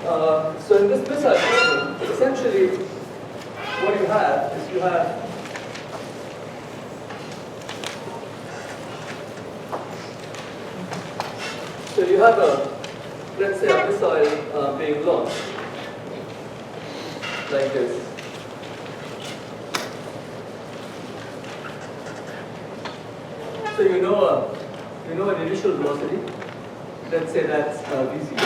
So in this missile problem, essentially what you have is you have let's say a missile being launched like this. So you know an initial velocity. Let's say that's v0,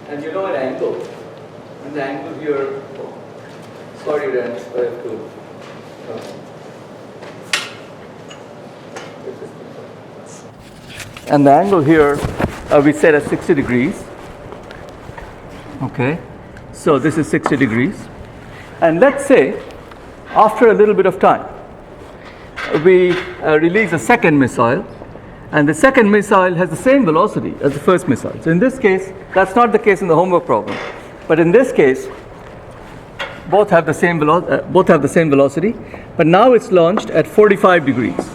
and you know an angle, and the angle here. Sorry, Ren, I have to. And the angle here we set as 60 degrees. Okay, so this is 60 degrees, and let's say after a little bit of time we release a second missile, and the second missile has the same velocity as the first missile. So in this case, that's not the case in the homework problem, but in this case, both have the same velocity, but now it's launched at 45 degrees.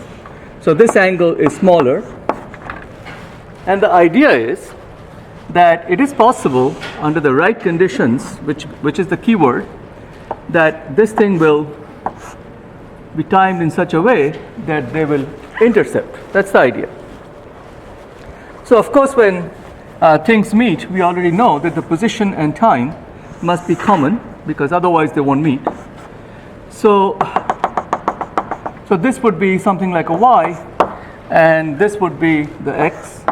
So this angle is smaller, and the idea is that it is possible under the right conditions, which is the key word, that this thing will be timed in such a way that they will intercept. That's the idea. So of course, when things meet, we already know that the position and time must be common, because otherwise they won't meet. So this would be something like a y, and this would be the x,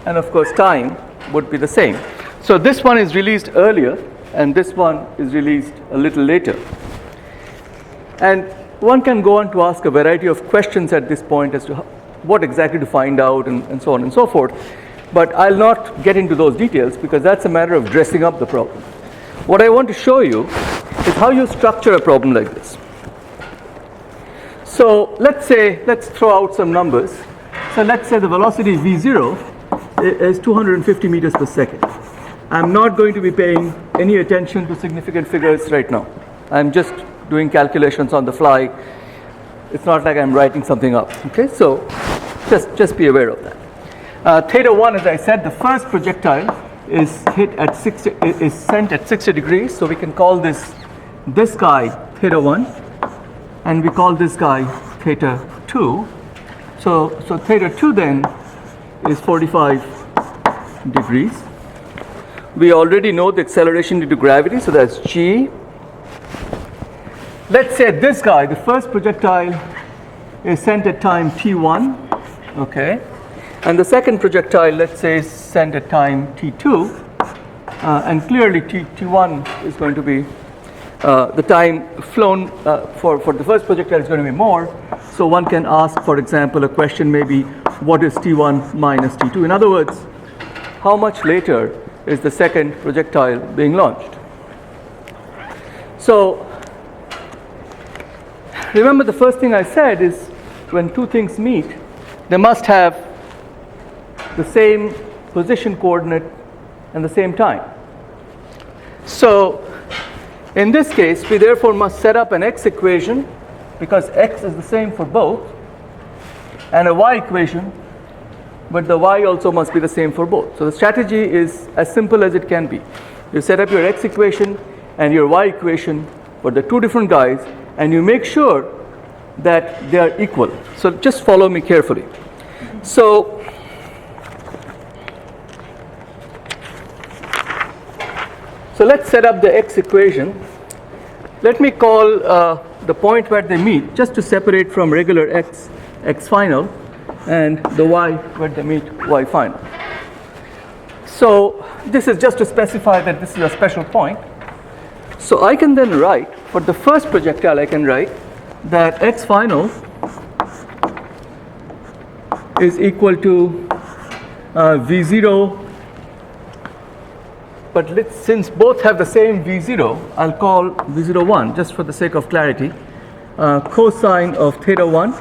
and of course time would be the same. So this one is released earlier, and this one is released a little later. And one can go on to ask a variety of questions at this point as to what exactly to find out, and so on and so forth. But I'll not get into those details, because that's a matter of dressing up the problem. What I want to show you is how you structure a problem like this. So let's throw out some numbers. So let's say the velocity v0 is 250 meters per second. I'm not going to be paying any attention to significant figures right now. I'm just doing calculations on the fly. It's not like I'm writing something up. Okay, so just be aware of that. Theta 1, as I said, the first projectile is sent at 60 degrees. So we can call this guy theta 1, and we call this guy theta 2. So theta 2 then is 45 degrees. We already know the acceleration due to gravity, so that's g. Let's say this guy, the first projectile, is sent at time t1, okay, and the second projectile, let's say, is sent at time t2, and clearly t1 is going to be the time flown for the first projectile is going to be more. So one can ask, for example, a question maybe, what is t1 minus t2? In other words, how much later is the second projectile being launched? So remember, the first thing I said is when two things meet, they must have the same position coordinate and the same time. So in this case, we therefore must set up an x equation, because x is the same for both, and a y equation, but the y also must be the same for both. So the strategy is as simple as it can be. You set up your x equation and your y equation for the two different guys, and you make sure that they are equal. So just follow me carefully. So let's set up the x equation. Let me call the point where they meet, just to separate from regular x final, and the y where they meet, y final. So this is just to specify that this is a special point. So I can then write, for the first projectile, I can write that x final is equal to v0, but since both have the same v0, I'll call v0 1, just for the sake of clarity, cosine of theta 1,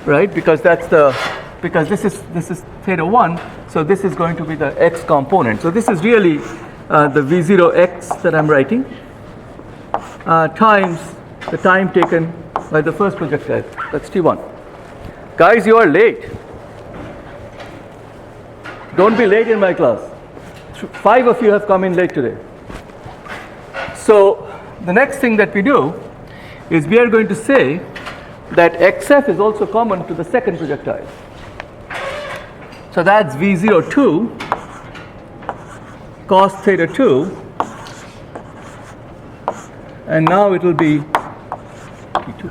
right? Because this is theta 1, so this is going to be the x component. So this is really the v0x that I'm writing, times the time taken by the first projectile. That's t1. Guys, you are late. Don't be late in my class. 5 of you have come in late today. So the next thing that we do is we are going to say that xf is also common to the second projectile. So that's V02 cos theta 2, and now it will be T2.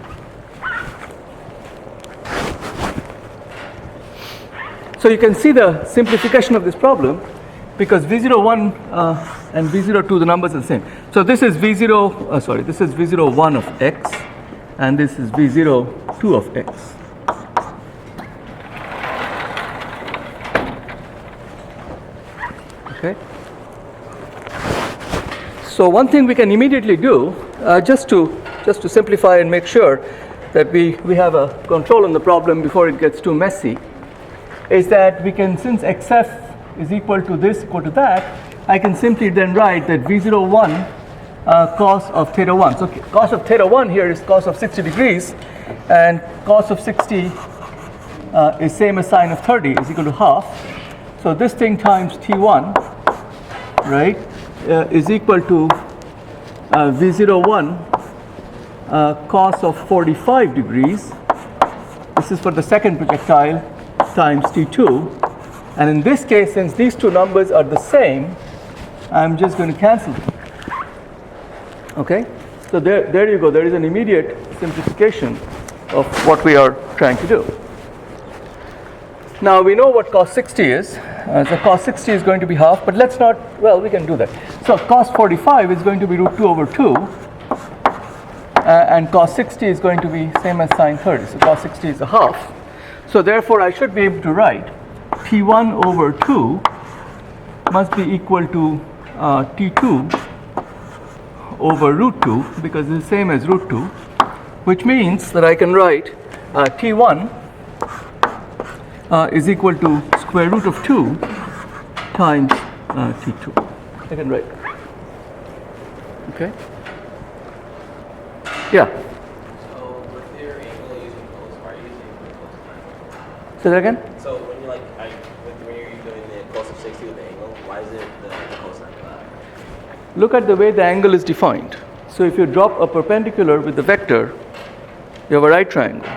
So you can see the simplification of this problem, because V01 and V02, the numbers are the same. So this is this is V01 of x, and this is V02 of x. Okay. So one thing we can immediately do, just to simplify and make sure that we have a control on the problem before it gets too messy, is that we can, since xf is equal to this, equal to that, I can simply then write that V01 cos of theta 1. So cos of theta 1 here is cos of 60 degrees, and cos of 60 is same as sine of 30, is equal to half. So this thing times T1, right, is equal to V01 cos of 45 degrees. This is for the second projectile times T2. And in this case, since these two numbers are the same, I'm just going to cancel them. Okay? So there you go. There is an immediate simplification of what we are trying to do. Now we know what cos 60 is. So cos 60 is going to be half, but let's not, well, we can do that. So cos 45 is going to be root 2 over 2, and cos 60 is going to be same as sine 30. So cos 60 is a half. So therefore I should be able to write T1 over 2 must be equal to T2 over root 2, because it's the same as root 2, which means that I can write T1 is equal to square root of 2 times T2. I can write. Okay? Yeah? So with your angle using cos, why are you using cosine? Say that again? So when you're when you're doing the cos of 60 with the angle, why is it the cosine of that? Look at the way the angle is defined. So if you drop a perpendicular with the vector, you have a right triangle.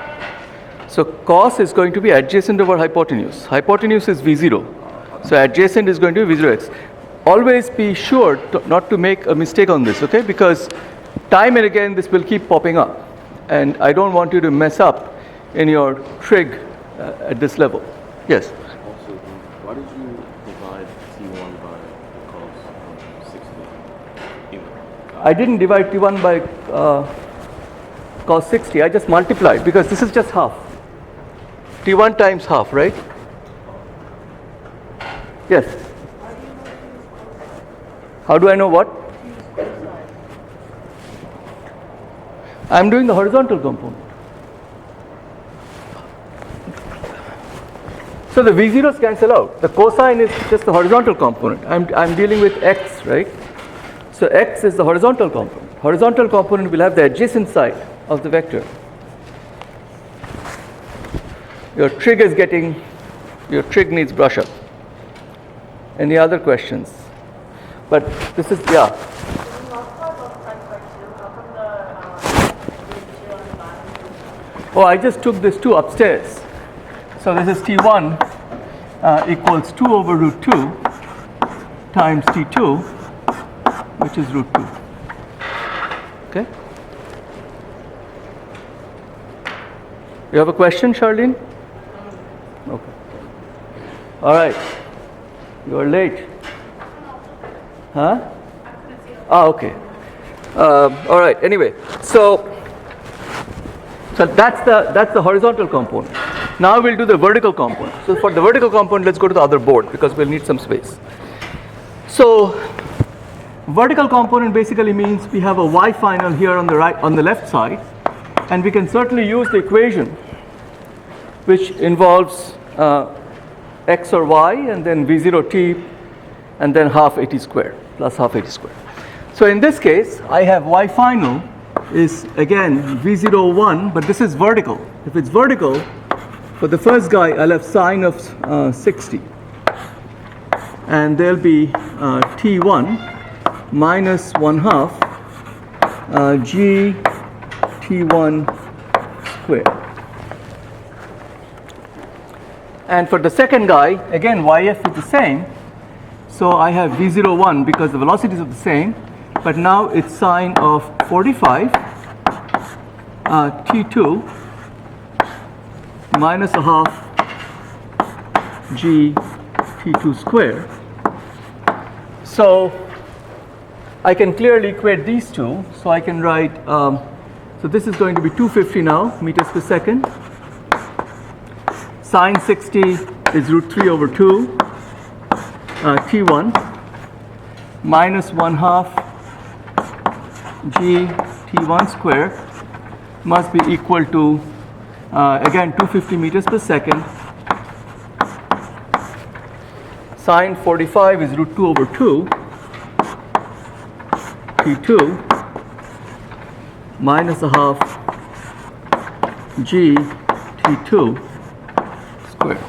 So cos is going to be adjacent over hypotenuse. Hypotenuse is V0. So adjacent is going to be V0x. Always be sure not to make a mistake on this, okay? Because time and again this will keep popping up. And I don't want you to mess up in your trig at this level. Yes? Also, why did you divide T1 by cos 60? I didn't divide T1 by cos 60. I just multiplied, because this is just half. T1 times half, right? Yes. How do I know what? I'm doing the horizontal component. So the V0s cancel out. The cosine is just the horizontal component. I'm dealing with x, right? So x is the horizontal component. Horizontal component will have the adjacent side of the vector. Your trig needs brush up. Any other questions? But this is, yeah. Oh, I just took this 2 upstairs. So this is T1 equals 2 over root 2 times T2, which is root 2. Okay? You have a question, Charlene? Okay. All right. You are late. Huh? Ah, okay. All right. Anyway, so that's the horizontal component. Now we'll do the vertical component. So for the vertical component, let's go to the other board, because we'll need some space. So vertical component basically means we have a y final here on the left side, and we can certainly use the equation which involves x or y, and then v0t, and then half at squared plus half at squared. So in this case, I have y final is again v01, but this is vertical. If it's vertical, for the first guy, I'll have sine of 60. and there'll be T1 minus 1/2 G T1 squared. And for the second guy, again, YF is the same. So I have V01 because the velocities are the same, but now it's sine of 45 T2 minus 1/2 G T2 squared. So I can clearly equate these two. So I can write, so this is going to be 250 now, meters per second. Sine 60 is √3/2 T1 minus 1/2 G T1 squared must be equal to, again, 250 meters per second. Sine 45 is √2/2 T2 minus 1/2 G T2 squared.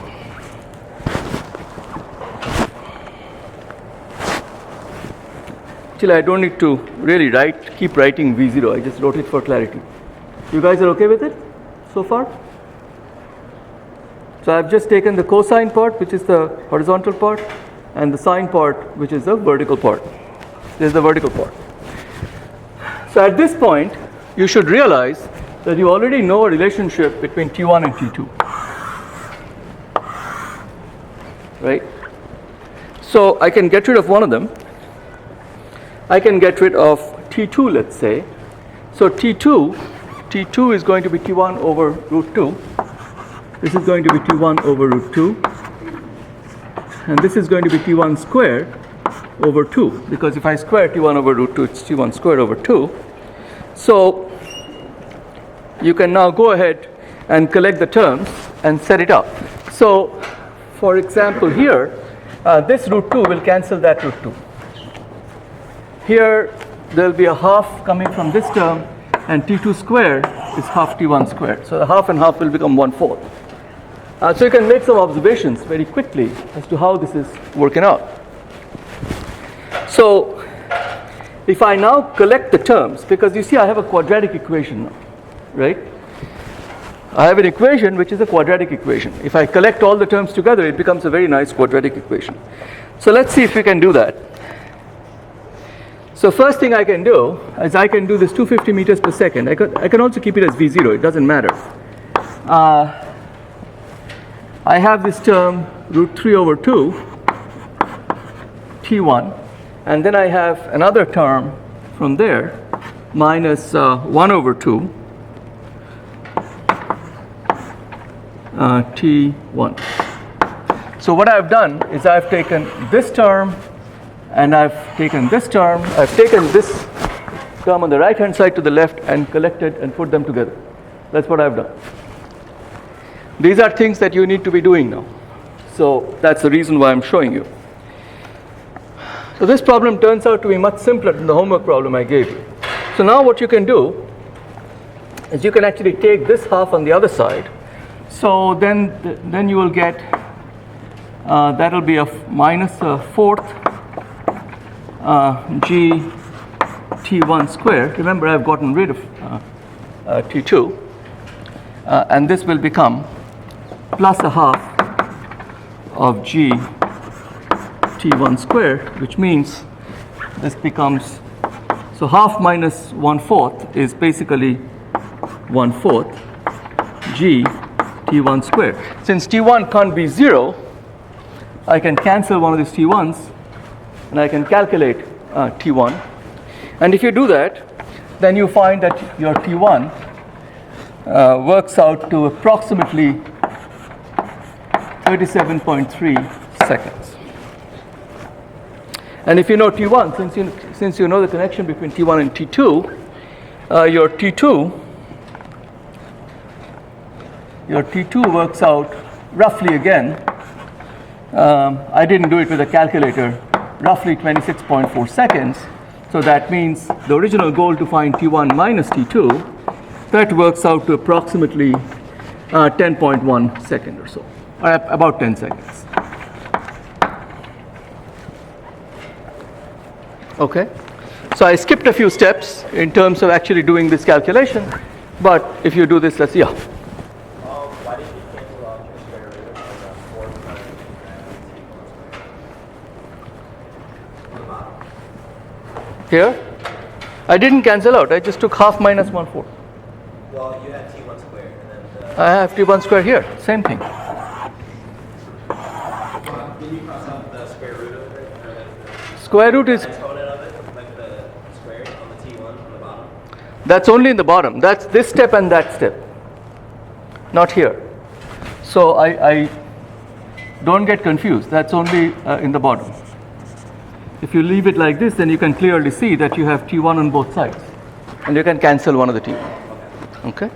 Actually, I don't need to really keep writing V0. I just wrote it for clarity. You guys are okay with it so far? So I've just taken the cosine part, which is the horizontal part, and the sine part, which is the vertical part. This is the vertical part. So at this point, you should realize that you already know a relationship between T1 and T2. Right? So I can get rid of one of them. I can get rid of T2, let's say. So T2 is going to be T1 over √2. This is going to be T1 over √2. And this is going to be T1 squared over 2. Because if I square T1 over √2, it's T1 squared over 2. So you can now go ahead and collect the terms and set it up. So for example here, this √2 will cancel that √2. Here there will be a half coming from this term, and T2 squared is half T1 squared. So the half and half will become 1/4. So you can make some observations very quickly as to how this is working out. So if I now collect the terms, because you see I have a quadratic equation now, right? I have an equation which is a quadratic equation. If I collect all the terms together, it becomes a very nice quadratic equation. So let's see if we can do that. So first thing I can do is I can do this 250 meters per second. I can also keep it as V0, it doesn't matter. I have this term √3/2 T1, and then I have another term from there minus 1/2 T1. So what I've done is I've taken this term and I've taken this term. I've taken this term on the right hand side to the left and collected and put them together. That's what I've done. These are things that you need to be doing now. So that's the reason why I'm showing you. So this problem turns out to be much simpler than the homework problem I gave you. So now what you can do is you can actually take this half on the other side. So then you will get, that will be a minus 1/4 G T1 squared. Remember, I've gotten rid of T2. And this will become plus 1/2 of G T1 squared, which means this becomes, so half minus 1/4 is basically 1/4 G T1 squared. Since T1 can't be 0, I can cancel one of these T1s and I can calculate T1. And if you do that, then you find that your T1 works out to approximately 37.3 seconds. And if you know T1, since you know the connection between T1 and T2, your T2 works out roughly, again, I didn't do it with a calculator, roughly 26.4 seconds. So that means the original goal to find T1 minus T2, that works out to approximately 10.1 second or so, or about 10 seconds. Okay? So I skipped a few steps in terms of actually doing this calculation, but if you do this, let's, yeah. Why did you cancel out your square root of the 4 times t1 squared? Here, I didn't cancel out. I just took half minus 1/4. Well, you had t1 squared, and then I have t1 squared here. Same thing. did you cross out the square root of it, or the Square root is, exponent of it, like the squared on the t1 on the bottom? that's only in the bottom. That's this step and that step. Not here. So I don't get confused. That's only in the bottom. If you leave it like this, then you can clearly see that you have t1 on both sides. And you can cancel one of the t1. Okay?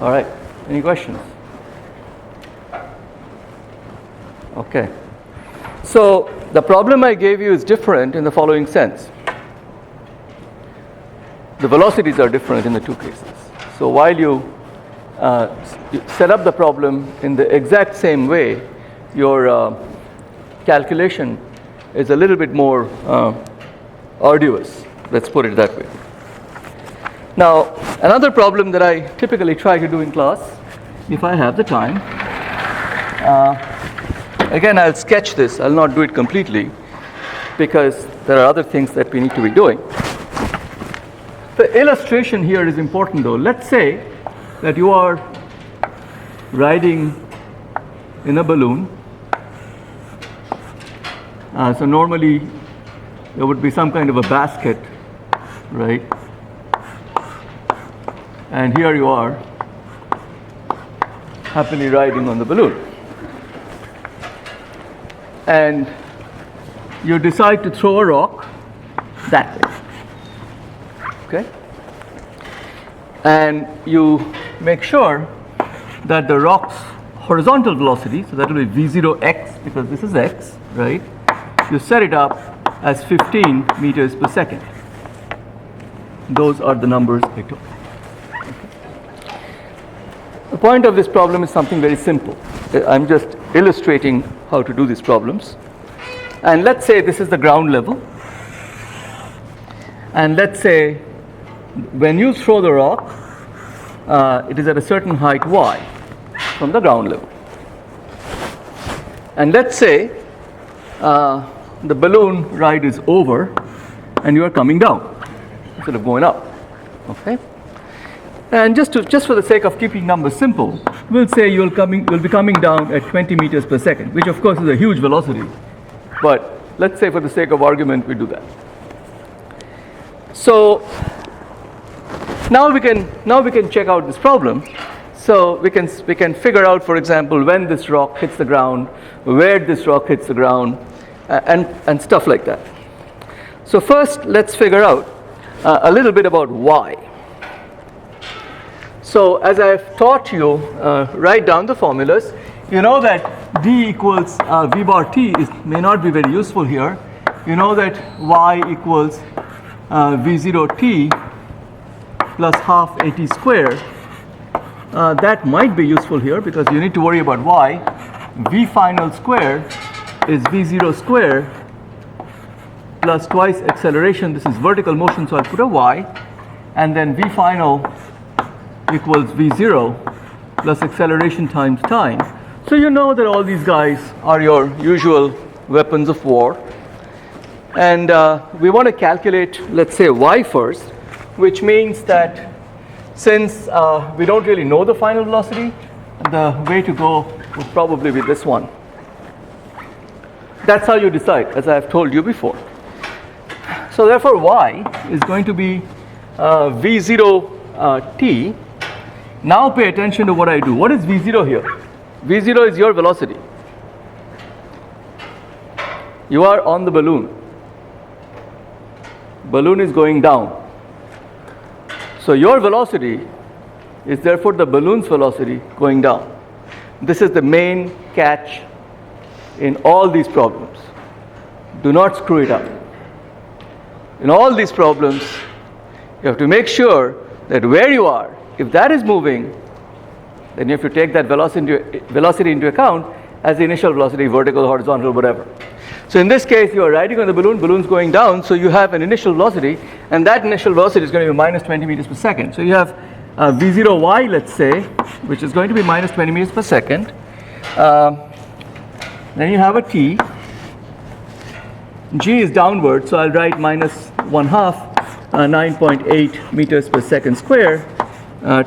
All right. Any questions? Okay. So the problem I gave you is different in the following sense. The velocities are different in the two cases. So while you set up the problem in the exact same way, your calculation is a little bit more arduous. Let's put it that way. Now, another problem that I typically try to do in class, if I have the time, again, I'll sketch this. I'll not do it completely because there are other things that we need to be doing. The illustration here is important though. Let's say that you are riding in a balloon. So normally there would be some kind of a basket, right? And here you are happily riding on the balloon. And you decide to throw a rock that way. Okay? And you make sure that the rock's horizontal velocity, so that will be v0x because this is x, right? You set it up as 15 meters per second. Those are the numbers I took. Okay. The point of this problem is something very simple. I'm just illustrating how to do these problems. And let's say this is the ground level. And let's say when you throw the rock, it is at a certain height y from the ground level. And let's say the balloon ride is over and you are coming down instead of going up. Okay? And just for the sake of keeping numbers simple, we'll say you'll be coming down at 20 meters per second, which of course is a huge velocity. But let's say for the sake of argument we do that. So now we can check out this problem. So we can figure out, for example, when this rock hits the ground, where this rock hits the ground, and stuff like that. So first, let's figure out a little bit about y. So as I've taught you, write down the formulas. You know that d equals v bar t may not be very useful here. You know that y equals v0 t plus half at squared. That might be useful here because you need to worry about y. V final squared is v0 squared plus twice acceleration. This is vertical motion, so I'll put a y. And then v final equals v0 plus acceleration times time. So you know that all these guys are your usual weapons of war. And we want to calculate, let's say, y first, which means that since we don't really know the final velocity, the way to go would probably be this one. That's how you decide, as I have told you before. So therefore, y is going to be v0 t. Now pay attention to what I do. What is v0 here? v0 is your velocity. You are on the balloon. Balloon is going down. So your velocity is therefore the balloon's velocity going down. This is the main catch in all these problems. Do not screw it up. In all these problems, you have to make sure that where you are, if that is moving, then you have to take that velocity into account as the initial velocity, vertical, horizontal, whatever. So in this case, you are riding on the balloon, balloon's going down, so you have an initial velocity, and that initial velocity is going to be minus 20 meters per second. So you have v0y, let's say, which is going to be minus 20 meters per second. Then you have a t. G is downward, so I'll write minus 1/2, 9.8 meters per second square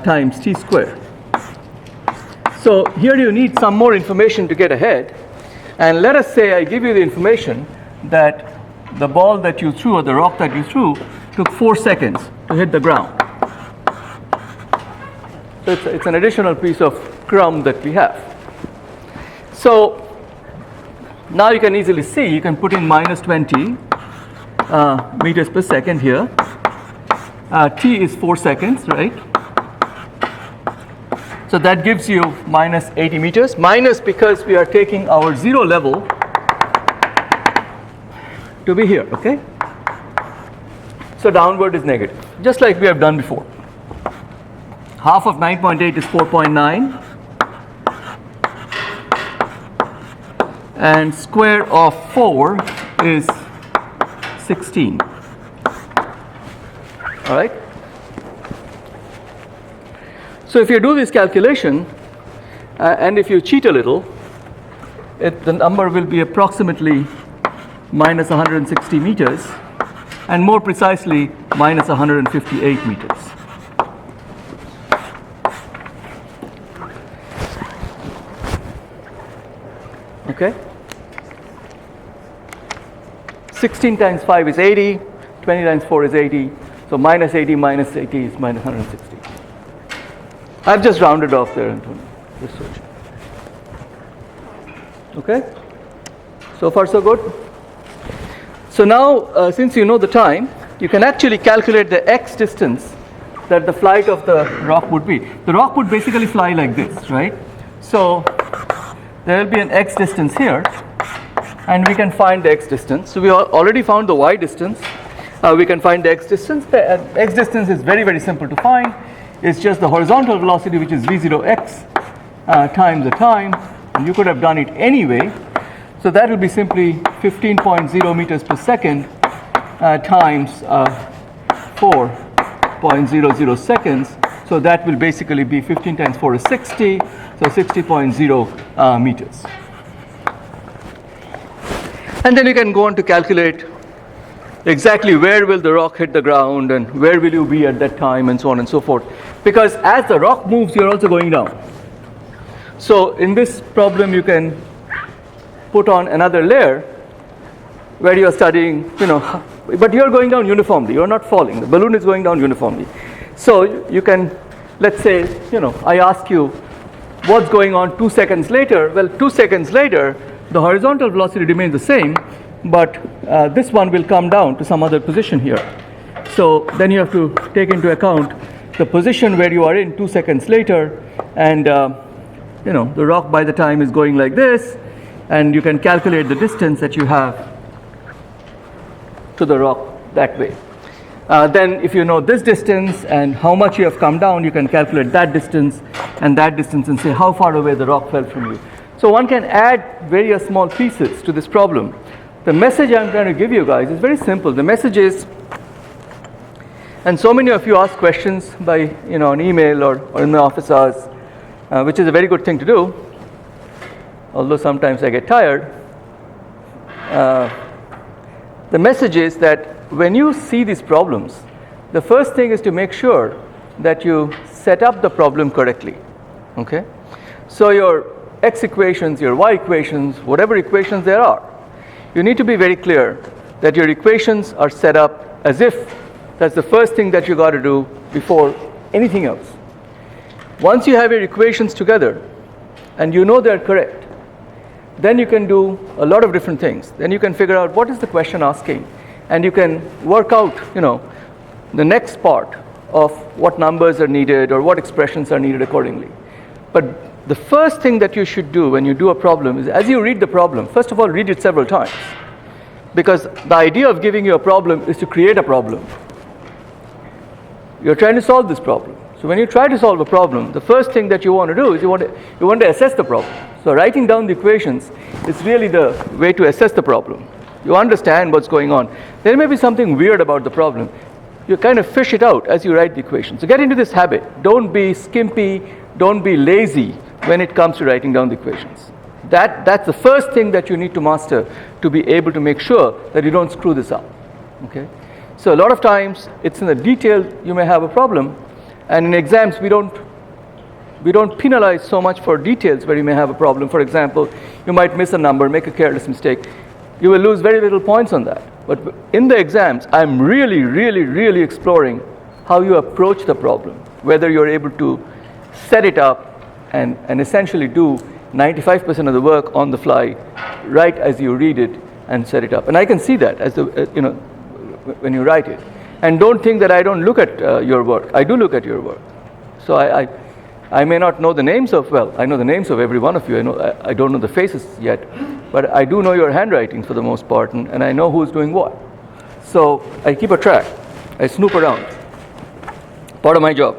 times t square. So here you need some more information to get ahead. And let us say I give you the information that the ball that you threw or the rock that you threw took 4 seconds to hit the ground. So it's an additional piece of crumb that we have. So now you can easily see, you can put in minus 20 meters per second here. T is 4 seconds, right? So that gives you minus 80 meters. Minus because we are taking our 0 level to be here, okay? So downward is negative, just like we have done before. Half of 9.8 is 4.9. And square of 4 is 16. All right? So if you do this calculation, and if you cheat a little, the number will be approximately minus 160 meters, and more precisely, minus 158 meters. Okay? 16 times 5 is 80, 20 times 4 is 80, so minus 80 minus 80 is minus 160. I've just rounded off there, Antonio. Just so okay? So far so good? So now, since you know the time, you can actually calculate the x distance that the flight of the rock would be. The rock would basically fly like this, right? So there will be an x distance here, and we can find the x distance. So we already found the y distance. We can find the x distance. The x distance is very, very simple to find. It's just the horizontal velocity, which is v0x times the time. And you could have done it anyway. So that will be simply 15.0 meters per second times 4.00 seconds. So that will basically be 15 times 4 is 60. So 60.0 meters. And then you can go on to calculate exactly where will the rock hit the ground and where will you be at that time and so on and so forth. Because as the rock moves, you're also going down. So in this problem, you can put on another layer where you're studying, but you're going down uniformly. You're not falling. The balloon is going down uniformly. So you can, let's say, I ask you, what's going on 2 seconds later? Well, 2 seconds later, the horizontal velocity remains the same, but this one will come down to some other position here. So then you have to take into account the position where you are in 2 seconds later, and the rock by the time is going like this, and you can calculate the distance that you have to the rock that way. Then if you know this distance and how much you have come down, you can calculate that distance and say how far away the rock fell from you. So one can add various small pieces to this problem. The message I'm trying to give you guys is very simple. The message is, and so many of you ask questions by an email or in my office hours, which is a very good thing to do, although sometimes I get tired. The message is that when you see these problems, the first thing is to make sure that you set up the problem correctly. Okay? So your x equations, your y equations, whatever equations there are, you need to be very clear that your equations are set up as if that's the first thing that you got to do before anything else. Once you have your equations together and you know they're correct, then you can do a lot of different things. Then you can figure out what is the question asking, and you can work out, the next part of what numbers are needed or what expressions are needed accordingly. But the first thing that you should do when you do a problem is, as you read the problem, first of all, read it several times. Because the idea of giving you a problem is to create a problem. You're trying to solve this problem. So when you try to solve a problem, the first thing that you want to do is you want to assess the problem. So writing down the equations is really the way to assess the problem. You understand what's going on. There may be something weird about the problem. You kind of fish it out as you write the equation. So get into this habit. Don't be skimpy, don't be lazy when it comes to writing down the equations. That's the first thing that you need to master to be able to make sure that you don't screw this up. Okay? So a lot of times it's in the detail you may have a problem, and in exams we don't penalize so much for details where you may have a problem. For example, you might miss a number, make a careless mistake. You will lose very little points on that. But in the exams, I'm really exploring how you approach the problem, whether you're able to set it up and essentially do 95% of the work on the fly, right as you read it and set it up. And I can see that as when you write it. And don't think that I don't look at your work. I do look at your work. So I may not know the names of, well, I know the names of every one of you. I don't know the faces yet, but I do know your handwriting for the most part, and I know who's doing what. So I keep a track. I snoop around. Part of my job.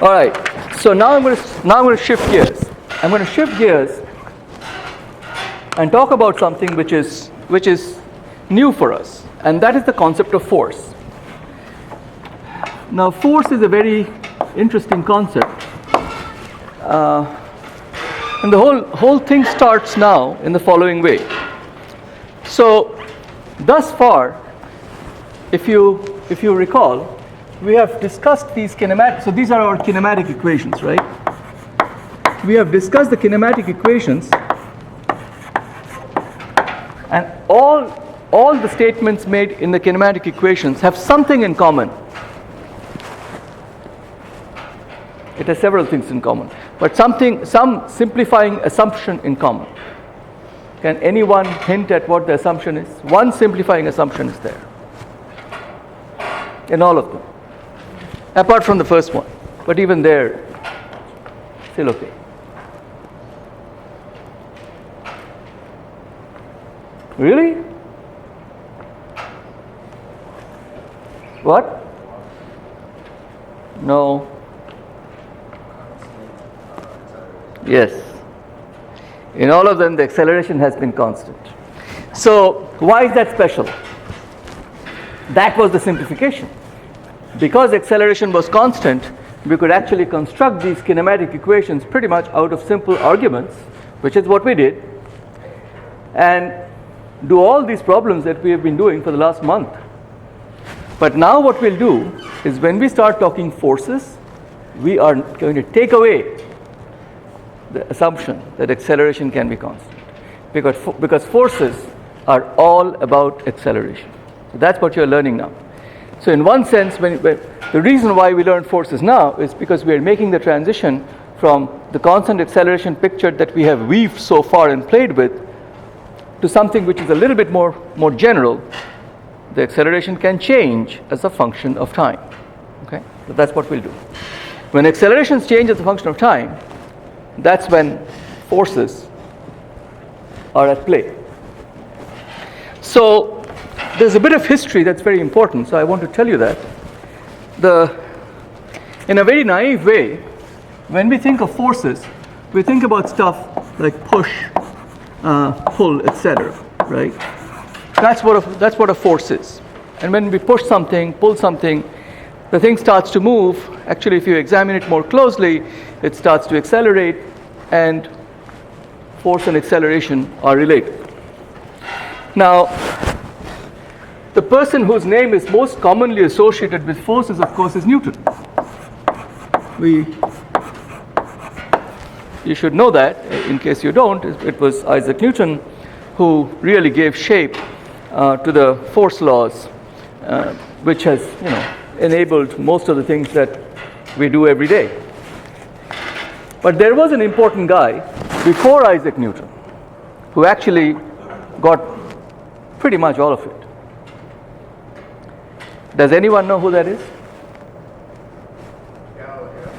All right. So now I'm going to shift gears. I'm going to shift gears and talk about something which is new for us, and that is the concept of force. Now, force is a very interesting concept, and the whole thing starts now in the following way. So, thus far, if you recall, we have discussed these kinematic. So these are our kinematic equations, right? We have discussed the kinematic equations, and all the statements made in the kinematic equations have something in common. It has several things in common, but some simplifying assumption in common. Can anyone hint at what the assumption is? One simplifying assumption is there in all of them, apart from the first one, but even there, still okay. Really? What? No. Yes. In all of them, the acceleration has been constant. So, why is that special? That was the simplification. Because acceleration was constant, we could actually construct these kinematic equations pretty much out of simple arguments, which is what we did, and do all these problems that we have been doing for the last month. But now what we'll do is when we start talking forces, we are going to take away the assumption that acceleration can be constant, because forces are all about acceleration. So that's what you're learning now. So in one sense, the reason why we learn forces now is because we are making the transition from the constant acceleration picture that we have weaved so far and played with to something which is a little bit more general. The acceleration can change as a function of time. Okay, so that's what we'll do. When accelerations change as a function of time, that's when forces are at play. So there's a bit of history that's very important, so I want to tell you that. In a very naive way, when we think of forces, we think about stuff like push, pull, etc., right? That's what a force is. And when we push something, pull something, the thing starts to move. Actually, if you examine it more closely, it starts to accelerate, and force and acceleration are related. Now, the person whose name is most commonly associated with forces, of course, is Newton. You should know that. In case you don't, it was Isaac Newton who really gave shape to the force laws, which has, enabled most of the things that we do every day. But there was an important guy before Isaac Newton who actually got pretty much all of it. Does anyone know who that is?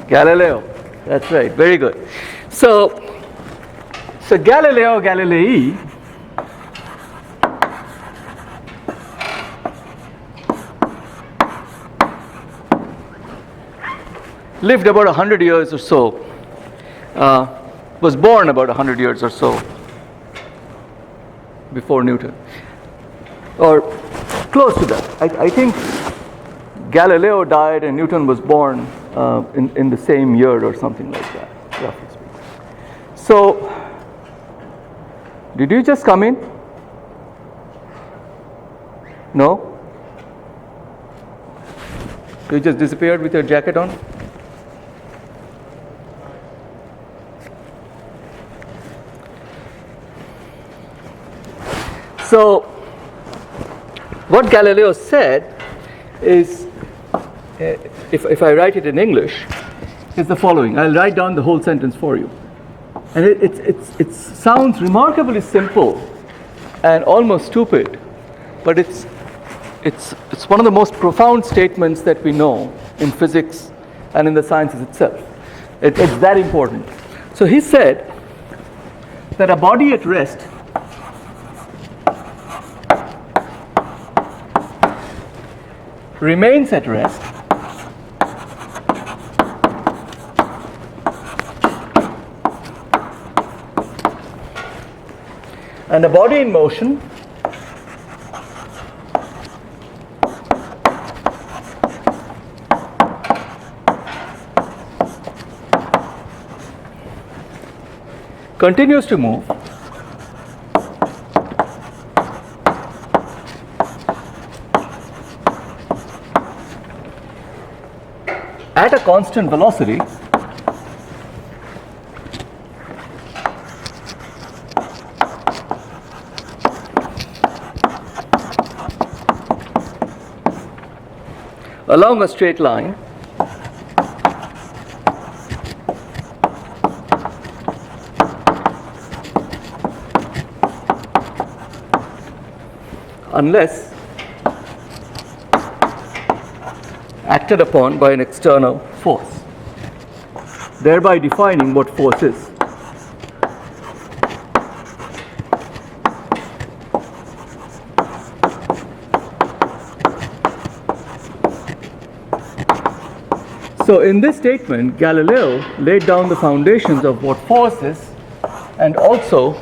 Galileo. That's right. Very good. So Galileo Galilei lived about 100 years or so was born about 100 years or so before Newton, or close to that. I think Galileo died and Newton was born in the same year or something like that, roughly speaking. So, did you just come in? No? You just disappeared with your jacket on? So, what Galileo said is, if I write it in English, is the following. I'll write down the whole sentence for you. And it sounds remarkably simple and almost stupid, but it's one of the most profound statements that we know in physics and in the sciences itself. It's that important. So he said that a body at rest remains at rest and a body in motion continues to move at a constant velocity along a straight line unless acted upon by an external force, thereby defining what force is. So in this statement, Galileo laid down the foundations of what force is and also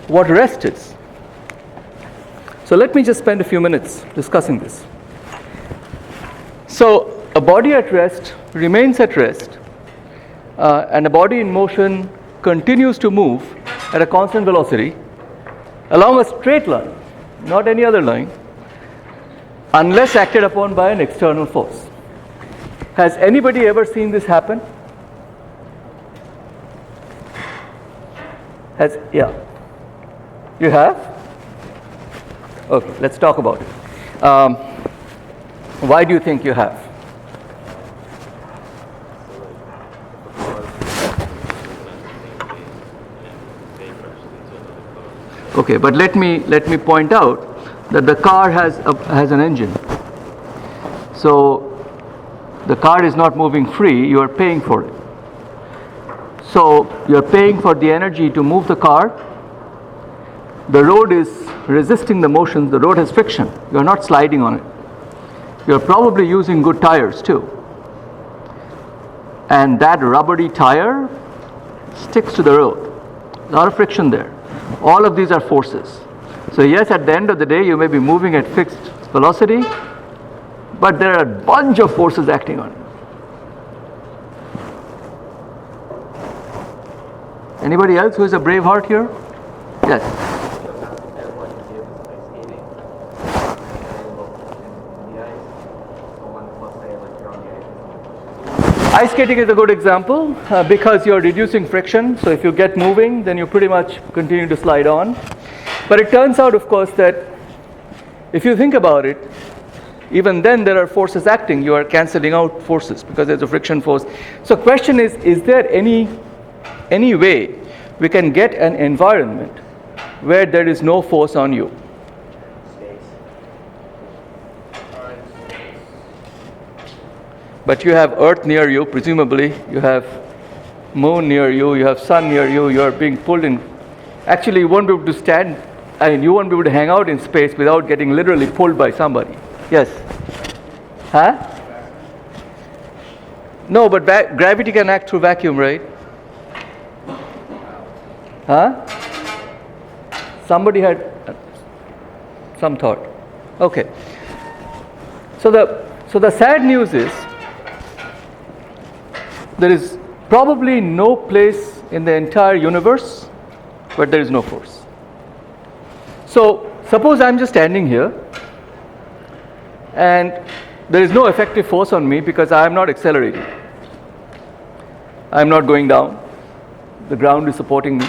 what rest is. So let me just spend a few minutes discussing this. So a body at rest remains at rest, and a body in motion continues to move at a constant velocity along a straight line, not any other line, unless acted upon by an external force. Has anybody ever seen this happen? Yeah. You have? Okay, let's talk about it. Why do you think you have? Okay, but let me point out that the car has an engine. So the car is not moving free, you are paying for it. So you are paying for the energy to move the car. The road is resisting the motions, the road has friction. You are not sliding on it. You are probably using good tires too. And that rubbery tire sticks to the road. A lot of friction there. All of these are forces. So yes, at the end of the day, you may be moving at fixed velocity, but there are a bunch of forces acting on it. Anybody else who is a brave heart here? Yes. Ice skating is a good example because you're reducing friction. So if you get moving, then you pretty much continue to slide on. But it turns out, of course, that if you think about it, even then there are forces acting. You are cancelling out forces because there's a friction force. So question is there any way we can get an environment where there is no force on you? But you have Earth near you, presumably. You have Moon near you. You have Sun near you. You are being pulled in. Actually, you won't be able to stand. You won't be able to hang out in space without getting literally pulled by somebody. Yes? Huh? No, but gravity can act through vacuum, right? Huh? Somebody had some thought. Okay. So the sad news is there is probably no place in the entire universe where there is no force. So suppose I'm just standing here and there is no effective force on me because I am not accelerating. I am not going down. The ground is supporting me.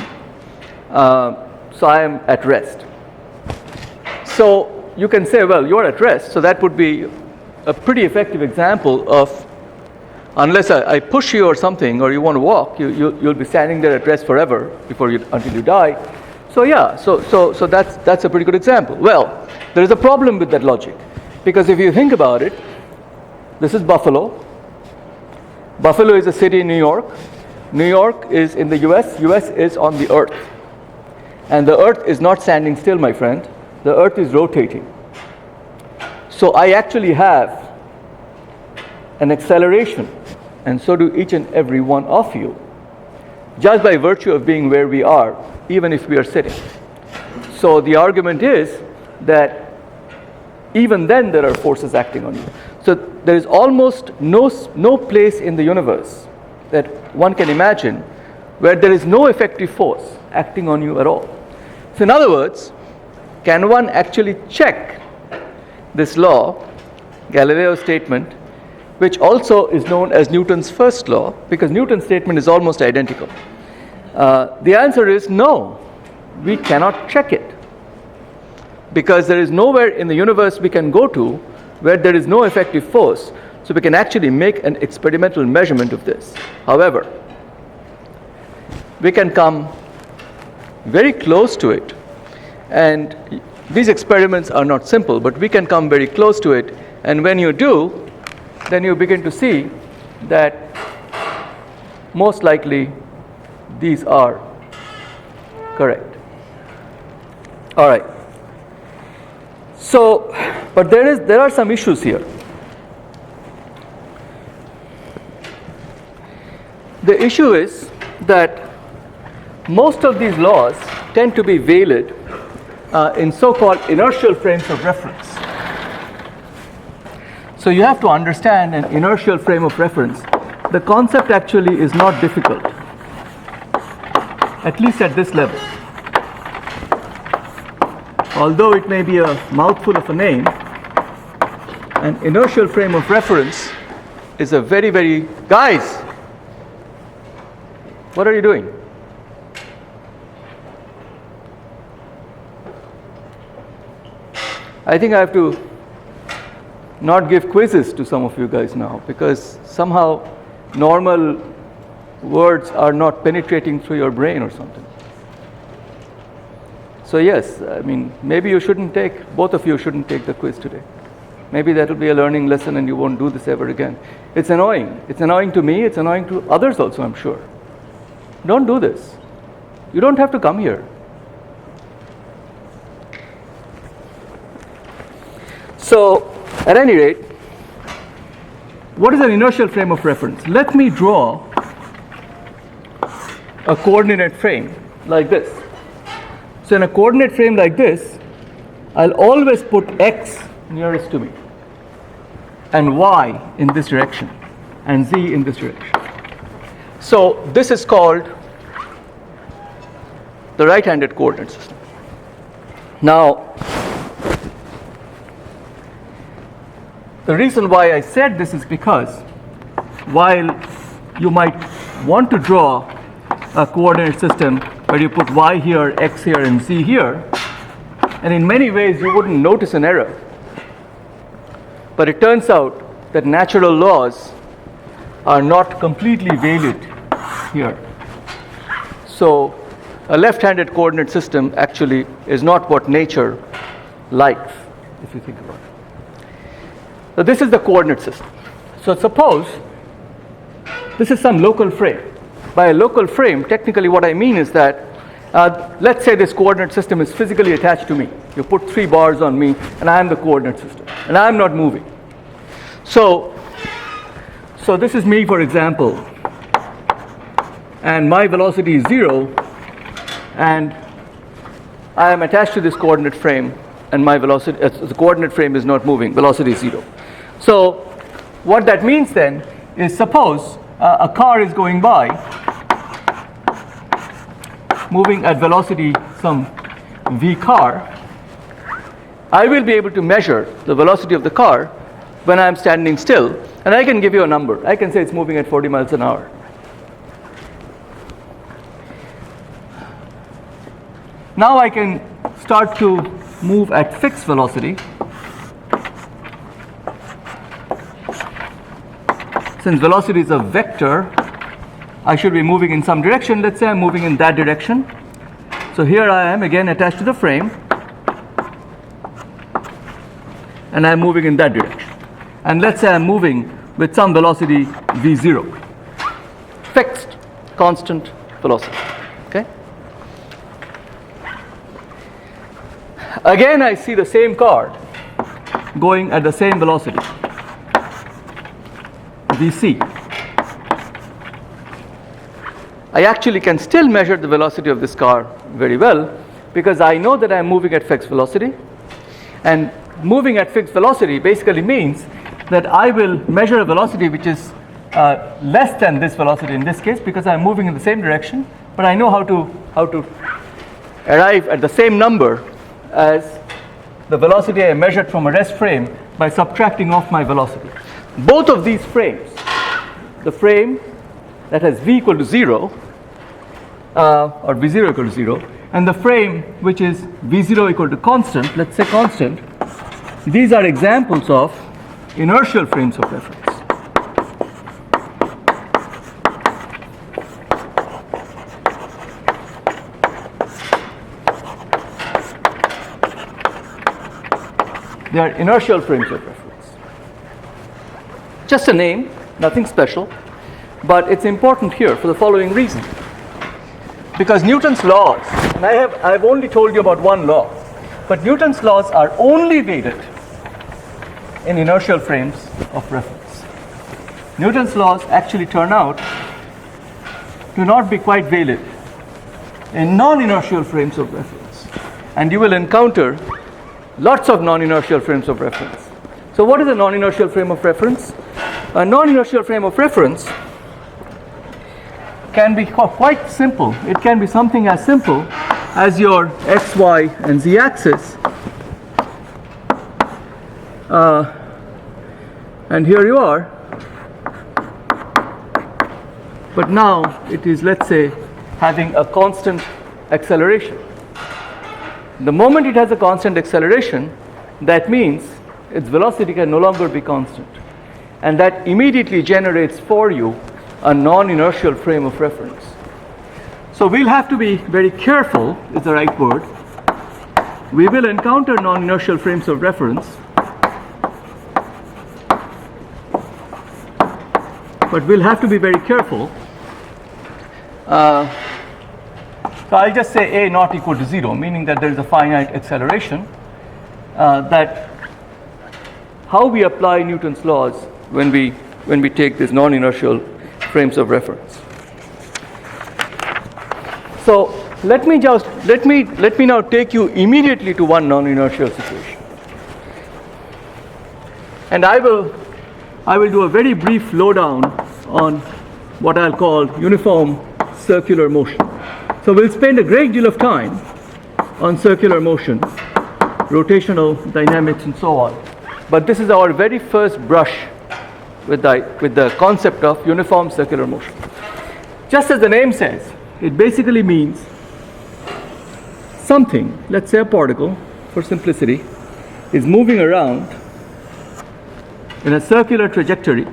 So I am at rest. So you can say, well, you're at rest. So that would be a pretty effective example of, unless I push you or something, or you want to walk, you'll be standing there at rest forever until you die. So yeah, so that's a pretty good example. Well, there is a problem with that logic, because if you think about it, this is Buffalo. Buffalo is a city in New York. New York is in the US. US is on the earth. And the earth is not standing still, my friend. The earth is rotating. So I actually have an acceleration, and so do each and every one of you, just by virtue of being where we are, even if we are sitting. So the argument is that even then there are forces acting on you. So there is almost no place in the universe that one can imagine where there is no effective force acting on you at all. So in other words, can one actually check this law, Galileo's statement, which also is known as Newton's first law, because Newton's statement is almost identical? The answer is no, we cannot check it, because there is nowhere in the universe we can go to where there is no effective force, so we can actually make an experimental measurement of this. However, we can come very close to it, and these experiments are not simple, but we can come very close to it, and when you do, then you begin to see that most likely these are correct. All right. So, but there are some issues here. The issue is that most of these laws tend to be valid in so-called inertial frames of reference. So you have to understand an inertial frame of reference. The concept actually is not difficult, at least at this level. Although it may be a mouthful of a name, an inertial frame of reference is a very, very... Guys! What are you doing? I think I have to not give quizzes to some of you guys now, because somehow normal words are not penetrating through your brain or something. So yes, I mean, maybe both of you shouldn't take the quiz today. Maybe that will be a learning lesson and you won't do this ever again. It's annoying. It's annoying to me, it's annoying to others also, I'm sure. Don't do this. You don't have to come here. So, at any rate, what is an inertial frame of reference? Let me draw a coordinate frame like this. So in a coordinate frame like this, I'll always put x nearest to me, and y in this direction, and z in this direction. So this is called the right-handed coordinate system. Now, the reason why I said this is because while you might want to draw a coordinate system where you put y here, x here, and z here, and in many ways you wouldn't notice an error. But it turns out that natural laws are not completely valid here. So a left-handed coordinate system actually is not what nature likes, if you think about it. So this is the coordinate system. So suppose this is some local frame. By a local frame, technically what I mean is that let's say this coordinate system is physically attached to me. You put 3 bars on me and I am the coordinate system and I am not moving. So this is me, for example, and my velocity is 0, and I am attached to this coordinate frame, and my velocity, the coordinate frame is not moving, velocity is 0. So what that means then is, suppose a car is going by, moving at velocity some v car, I will be able to measure the velocity of the car when I am standing still, and I can give you a number. I can say it's moving at 40 miles an hour. Now I can start to move at fixed velocity. Since velocity is a vector, I should be moving in some direction. Let's say I'm moving in that direction. So here I am again attached to the frame, and I'm moving in that direction. And let's say I'm moving with some velocity v0, fixed, constant velocity. Okay? Again, I see the same car going at the same velocity, vc. I actually can still measure the velocity of this car very well, because I know that I'm moving at fixed velocity. And moving at fixed velocity basically means that I will measure a velocity which is less than this velocity in this case, because I'm moving in the same direction, but I know how to arrive at the same number as the velocity I measured from a rest frame by subtracting off my velocity. Both of these frames, the frame that has v equal to 0, or v0 equal to 0, and the frame which is v0 equal to constant, let's say constant, these are examples of inertial frames of reference. They are inertial frames of reference. Just a name, nothing special, but it's important here for the following reason. Because Newton's laws, and I've only told you about one law, but Newton's laws are only valid in inertial frames of reference. Newton's laws actually turn out to not be quite valid in non-inertial frames of reference. And you will encounter lots of non-inertial frames of reference. So what is a non-inertial frame of reference? A non-inertial frame of reference can be quite simple. It can be something as simple as your x, y, and z axis. And here you are. But now it is, let's say, having a constant acceleration. The moment it has a constant acceleration, that means its velocity can no longer be constant. And that immediately generates for you a non-inertial frame of reference. So we'll have to be very careful, is the right word. We will encounter non-inertial frames of reference, but we'll have to be very careful. So I'll just say a not equal to 0, meaning that there is a finite acceleration. That how we apply Newton's laws when we take these non-inertial frames of reference. So let me now take you immediately to one non-inertial situation, and I will do a very brief lowdown on what I'll call uniform circular motion. So we'll spend a great deal of time on circular motion, rotational dynamics, and so on. But this is our very first brush with the concept of uniform circular motion. Just as the name says, it basically means something, let's say a particle, for simplicity, is moving around in a circular trajectory.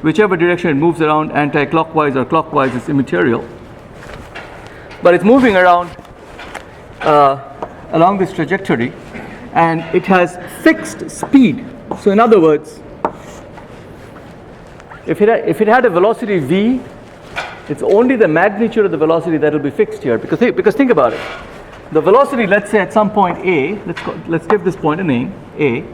Whichever direction it moves around, anti-clockwise or clockwise, is immaterial. But it's moving around along this trajectory, and it has fixed speed. So in other words, if it had a velocity v, it's only the magnitude of the velocity that will be fixed here. Because think about it. The velocity, let's say at some point a, let's give this point a name, a,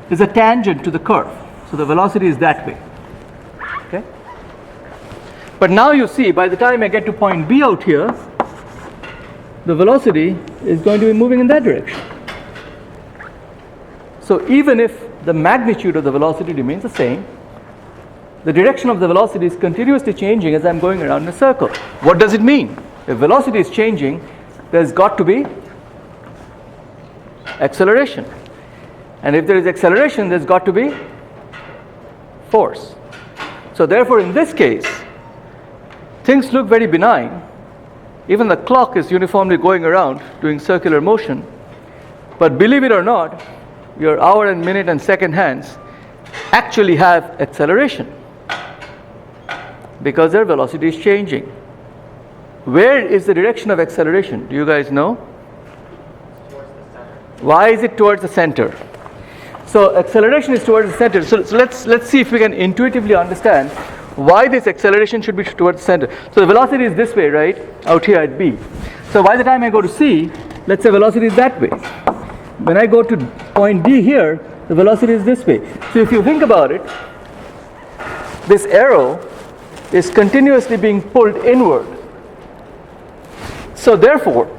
is a tangent to the curve. So the velocity is that way. Okay? But now you see, by the time I get to point B out here, the velocity is going to be moving in that direction. So even if the magnitude of the velocity remains the same, the direction of the velocity is continuously changing as I'm going around in a circle. What does it mean? If velocity is changing, there's got to be acceleration. And if there is acceleration, there's got to be force. So therefore, in this case, things look very benign. Even the clock is uniformly going around doing circular motion. But believe it or not, your hour and minute and second hands actually have acceleration because their velocity is changing. Where is the direction of acceleration? Do you guys know? Why is it towards the center? So acceleration is towards the center. So let's see if we can intuitively understand why this acceleration should be towards the center. So the velocity is this way, right? Out here at B. So by the time I go to C, let's say velocity is that way. When I go to point D here, the velocity is this way. So if you think about it, this arrow is continuously being pulled inward. So therefore,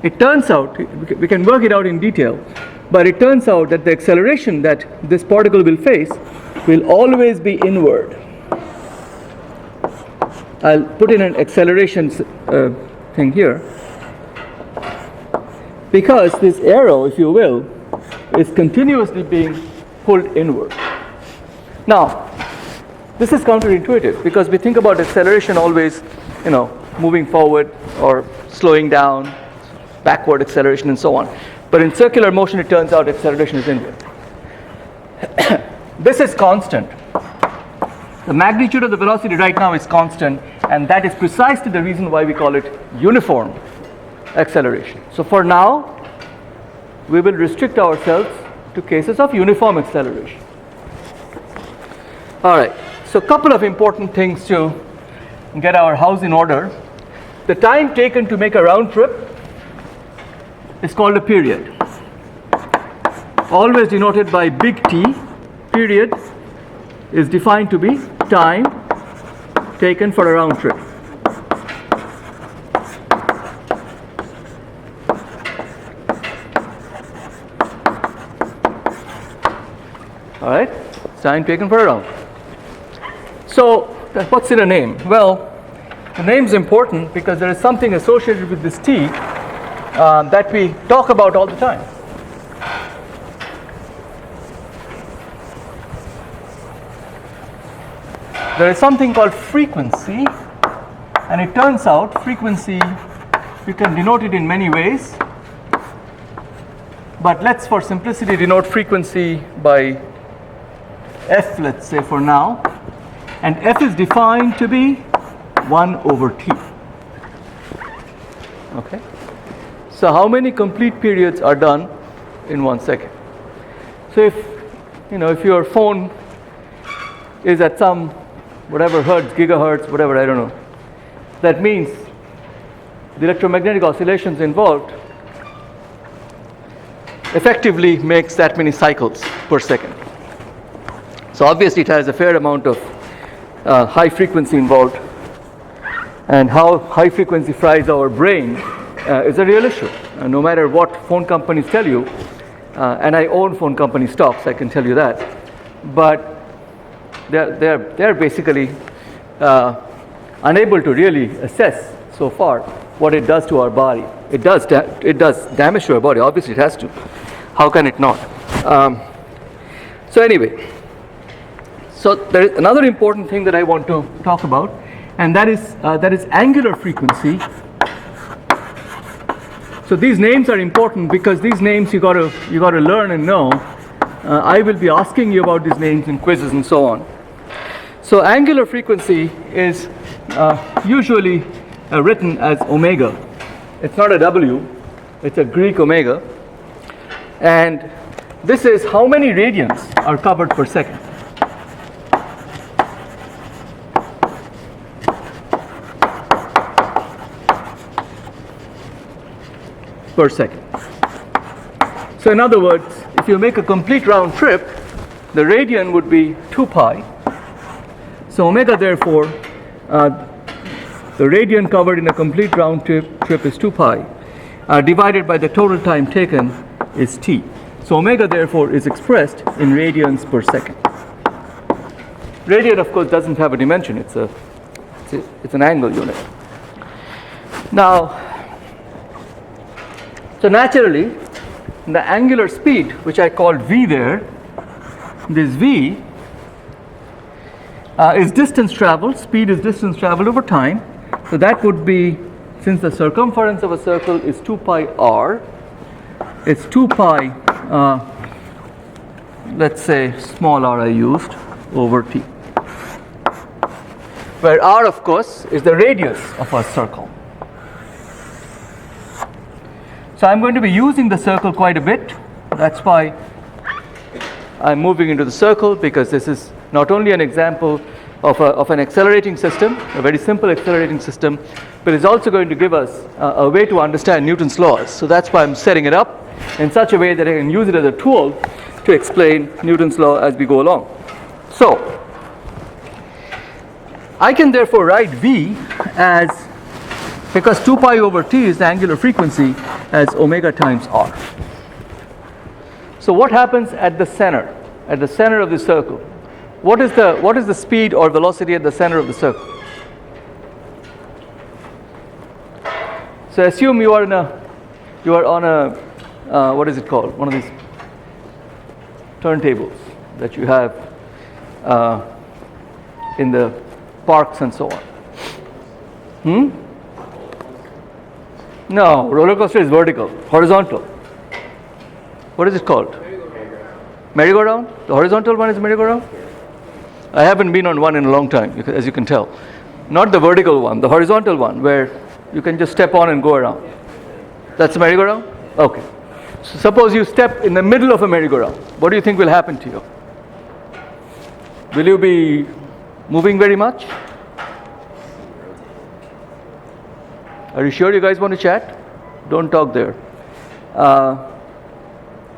it turns out, we can work it out in detail, but it turns out that the acceleration that this particle will face will always be inward. I'll put in an acceleration thing here, because this arrow, if you will, is continuously being pulled inward. Now, this is counterintuitive because we think about acceleration always, moving forward or slowing down, backward acceleration and so on. But in circular motion, it turns out acceleration is inward. This is constant. The magnitude of the velocity right now is constant, and that is precisely the reason why we call it uniform acceleration. So for now, we will restrict ourselves to cases of uniform acceleration. All right, so a couple of important things to get our house in order. The time taken to make a round trip is called a period, always denoted by big T. Period is defined to be time taken for a round trip. All right, time taken for a round. So what's in a name? Well, the name is important because there is something associated with this T that we talk about all the time. There is something called frequency, and it turns out frequency, you can denote it in many ways, but let's for simplicity denote frequency by F, let's say for now, and F is defined to be 1 over T. Okay, so how many complete periods are done in 1 second? So if your phone is at some whatever hertz, gigahertz, whatever, I don't know, that means the electromagnetic oscillations involved effectively makes that many cycles per second. So obviously it has a fair amount of high frequency involved, and how high frequency fries our brain is a real issue. No matter what phone companies tell you, and I own phone company stocks, I can tell you that, but they're basically unable to really assess so far what it does to our body. It does damage to our body. Obviously, it has to. How can it not? So anyway, so there is another important thing that I want to talk about, and that is angular frequency. So these names are important because these names you got to learn and know. I will be asking you about these names in quizzes and so on. So angular frequency is usually written as omega. It's not a W, it's a Greek omega. And this is how many radians are covered per second. Per second. So in other words, if you make a complete round trip, the radian would be 2 pi. So omega therefore the radian covered in a complete round trip is 2 pi, divided by the total time taken is t. So omega therefore is expressed in radians per second. Radian, of course, doesn't have a dimension. It's an angle unit. Now, so naturally, the angular speed, which I called v there, this v is distance traveled. Speed is distance traveled over time. So that would be, since the circumference of a circle is 2 pi r, it's 2 pi, let's say small r I used, over t, where r, of course, is the radius of a circle. So I'm going to be using the circle quite a bit. That's why I'm moving into the circle, because this is not only an example of an accelerating system, a very simple accelerating system, but it's also going to give us a way to understand Newton's laws. So that's why I'm setting it up in such a way that I can use it as a tool to explain Newton's law as we go along. So I can therefore write v as, because 2 pi over t is the angular frequency, as omega times r. So what happens at the center of the circle? What is the speed or velocity at the center of the circle? So assume you are on a what is it called? One of these turntables that you have in the parks and so on. No, roller coaster is vertical, horizontal. What is it called? Merry-go-round? The horizontal one is merry-go-round? I haven't been on one in a long time, as you can tell. Not the vertical one, the horizontal one, where you can just step on and go around. That's a merry-go-round? Okay. So suppose you step in the middle of a merry-go-round. What do you think will happen to you? Will you be moving very much? Are you sure you guys want to chat? Don't talk there.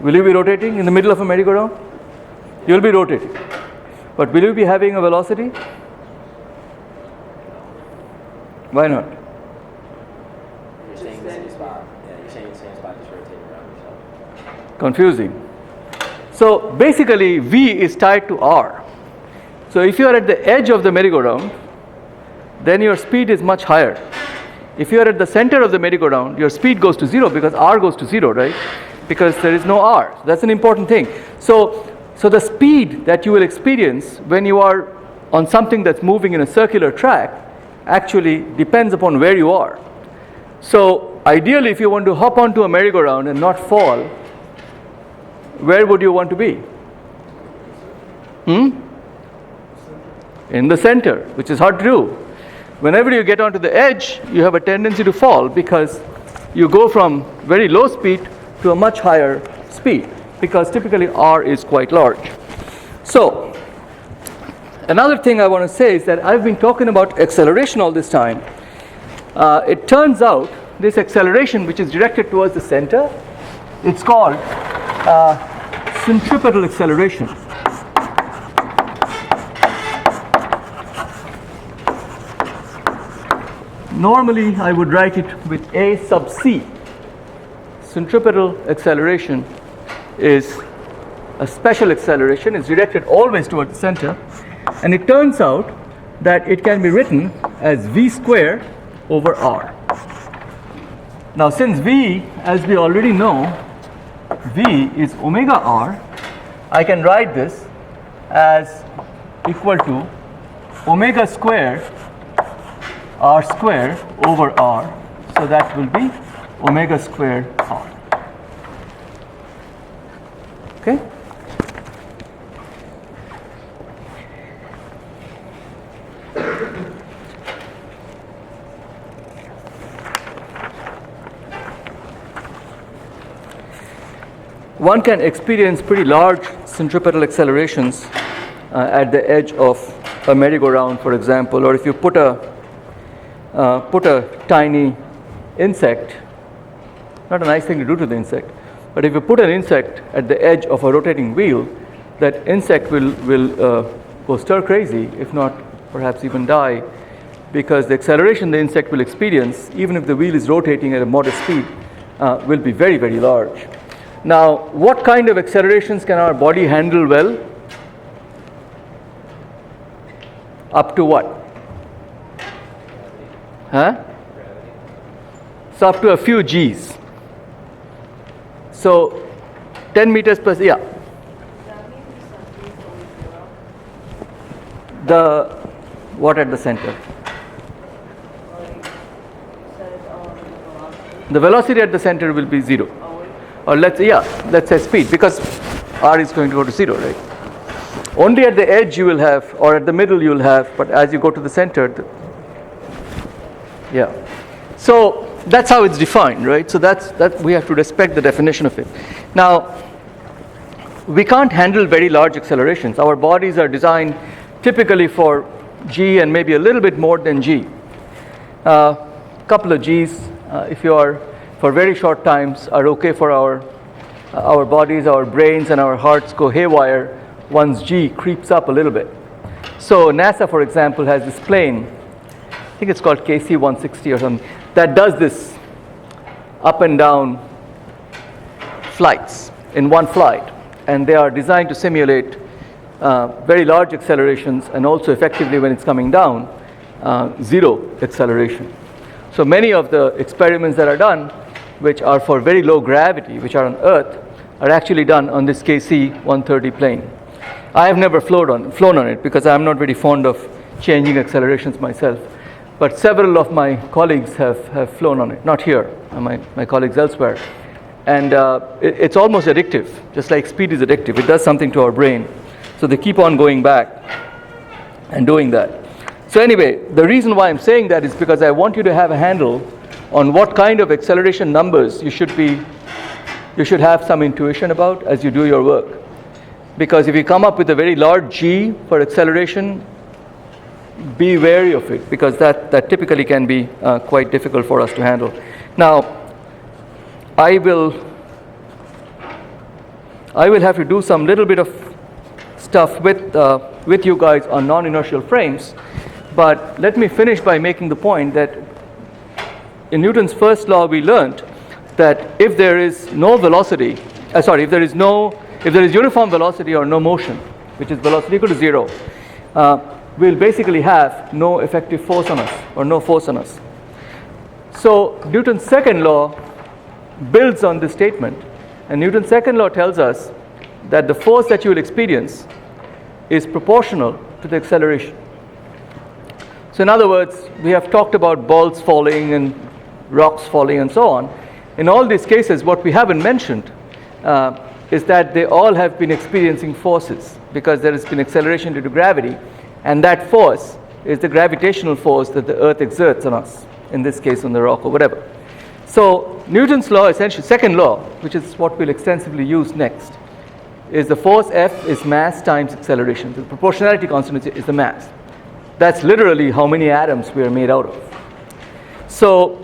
Will you be rotating in the middle of a merry-go-round? You'll be rotating. But will you be having a velocity? Why not? You're staying in the same spot. Yeah, you're staying in the same spot, just rotating around yourself. Confusing. So basically, v is tied to r. So if you are at the edge of the merry-go-round, then your speed is much higher. If you are at the center of the merry-go-round, your speed goes to 0, because r goes to 0, right? Because there is no r. That's an important thing. So the speed that you will experience when you are on something that's moving in a circular track actually depends upon where you are. So ideally, if you want to hop onto a merry-go-round and not fall, where would you want to be? In the center, which is hard to do. Whenever you get onto the edge, you have a tendency to fall, because you go from very low speed to a much higher speed, because typically r is quite large. So another thing I want to say is that I've been talking about acceleration all this time. It turns out this acceleration, which is directed towards the center, it's called centripetal acceleration. Normally I would write it with a sub c. Centripetal acceleration is a special acceleration. It's directed always toward the center, and it turns out that it can be written as v squared over r. Now since v, as we already know, v is omega r, I can write this as equal to omega squared r squared over r. So that will be omega squared r. Okay? One can experience pretty large centripetal accelerations at the edge of a merry-go-round, for example, or if you put a tiny insect, not a nice thing to do to the insect, but if you put an insect at the edge of a rotating wheel, that insect will go stir crazy, if not perhaps even die, because the acceleration the insect will experience, even if the wheel is rotating at a modest speed, will be very, very large. Now, what kind of accelerations can our body handle well? Up to what? Huh? So up to a few G's. So 10 meters per second, yeah. The what at the center? The velocity at the center will be 0. Or let's say speed, because r is going to go to 0, right? Only at the edge you will have, or at the middle you will have, but as you go to the center, yeah. So that's how it's defined, right? So that we have to respect the definition of it. Now, we can't handle very large accelerations. Our bodies are designed typically for g and maybe a little bit more than g. Couple of g's, if you are for very short times, are okay for our bodies, our brains, and our hearts go haywire once g creeps up a little bit. So NASA, for example, has this plane, I think it's called KC-160 or something, that does this up and down flights in one flight, and they are designed to simulate very large accelerations, and also effectively when it's coming down, 0 acceleration. So many of the experiments that are done, which are for very low gravity, which are on Earth, are actually done on this KC-130 plane. I have never flown on it because I'm not very fond of changing accelerations myself. But several of my colleagues have flown on it, not here, my colleagues elsewhere. And it's almost addictive, just like speed is addictive. It does something to our brain. So they keep on going back and doing that. So anyway, the reason why I'm saying that is because I want you to have a handle on what kind of acceleration numbers you should have some intuition about as you do your work. Because if you come up with a very large G for acceleration, be wary of it, because that typically can be quite difficult for us to handle. Now, I will have to do some little bit of stuff with you guys on non-inertial frames, but let me finish by making the point that in Newton's first law we learned that if there is no velocity, if there is uniform velocity or no motion, which is velocity equal to 0, we'll basically have no effective force on us, or no force on us. So Newton's second law builds on this statement, and Newton's second law tells us that the force that you will experience is proportional to the acceleration. So in other words, we have talked about balls falling and rocks falling and so on. In all these cases, what we haven't mentioned is that they all have been experiencing forces, because there has been acceleration due to gravity, and that force is the gravitational force that the Earth exerts on us, in this case on the rock or whatever. So Newton's law, essentially second law, which is what we'll extensively use next, is the force F is mass times acceleration. The proportionality constant is the mass. That's literally how many atoms we are made out of. So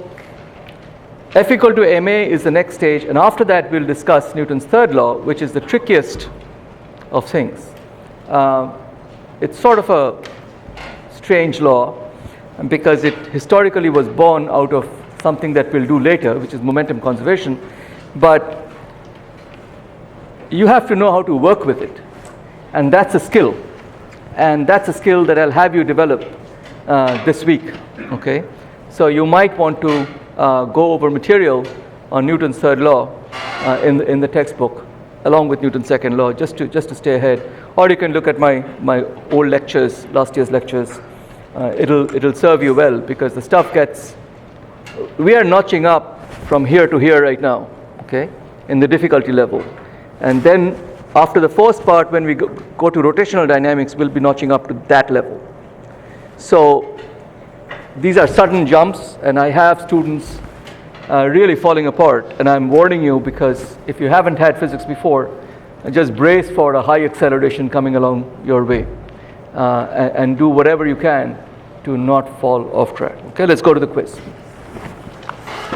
F equal to ma is the next stage, and after that we'll discuss Newton's third law, which is the trickiest of things. It's sort of a strange law because it historically was born out of something that we'll do later, which is momentum conservation, but you have to know how to work with it, and that's a skill, and that's a skill that I'll have you develop this week, okay? So you might want to go over material on Newton's third law in the textbook, along with Newton's second law, just to stay ahead. Or you can look at my old lectures, last year's lectures. It'll serve you well, because the stuff we are notching up from here to here right now, okay, in the difficulty level. And then after the force part, when we go to rotational dynamics, we'll be notching up to that level. So these are sudden jumps, and I have students really falling apart, and I'm warning you, because if you haven't had physics before, just brace for a high acceleration coming along your way, and do whatever you can to not fall off track. Okay, let's go to the quiz.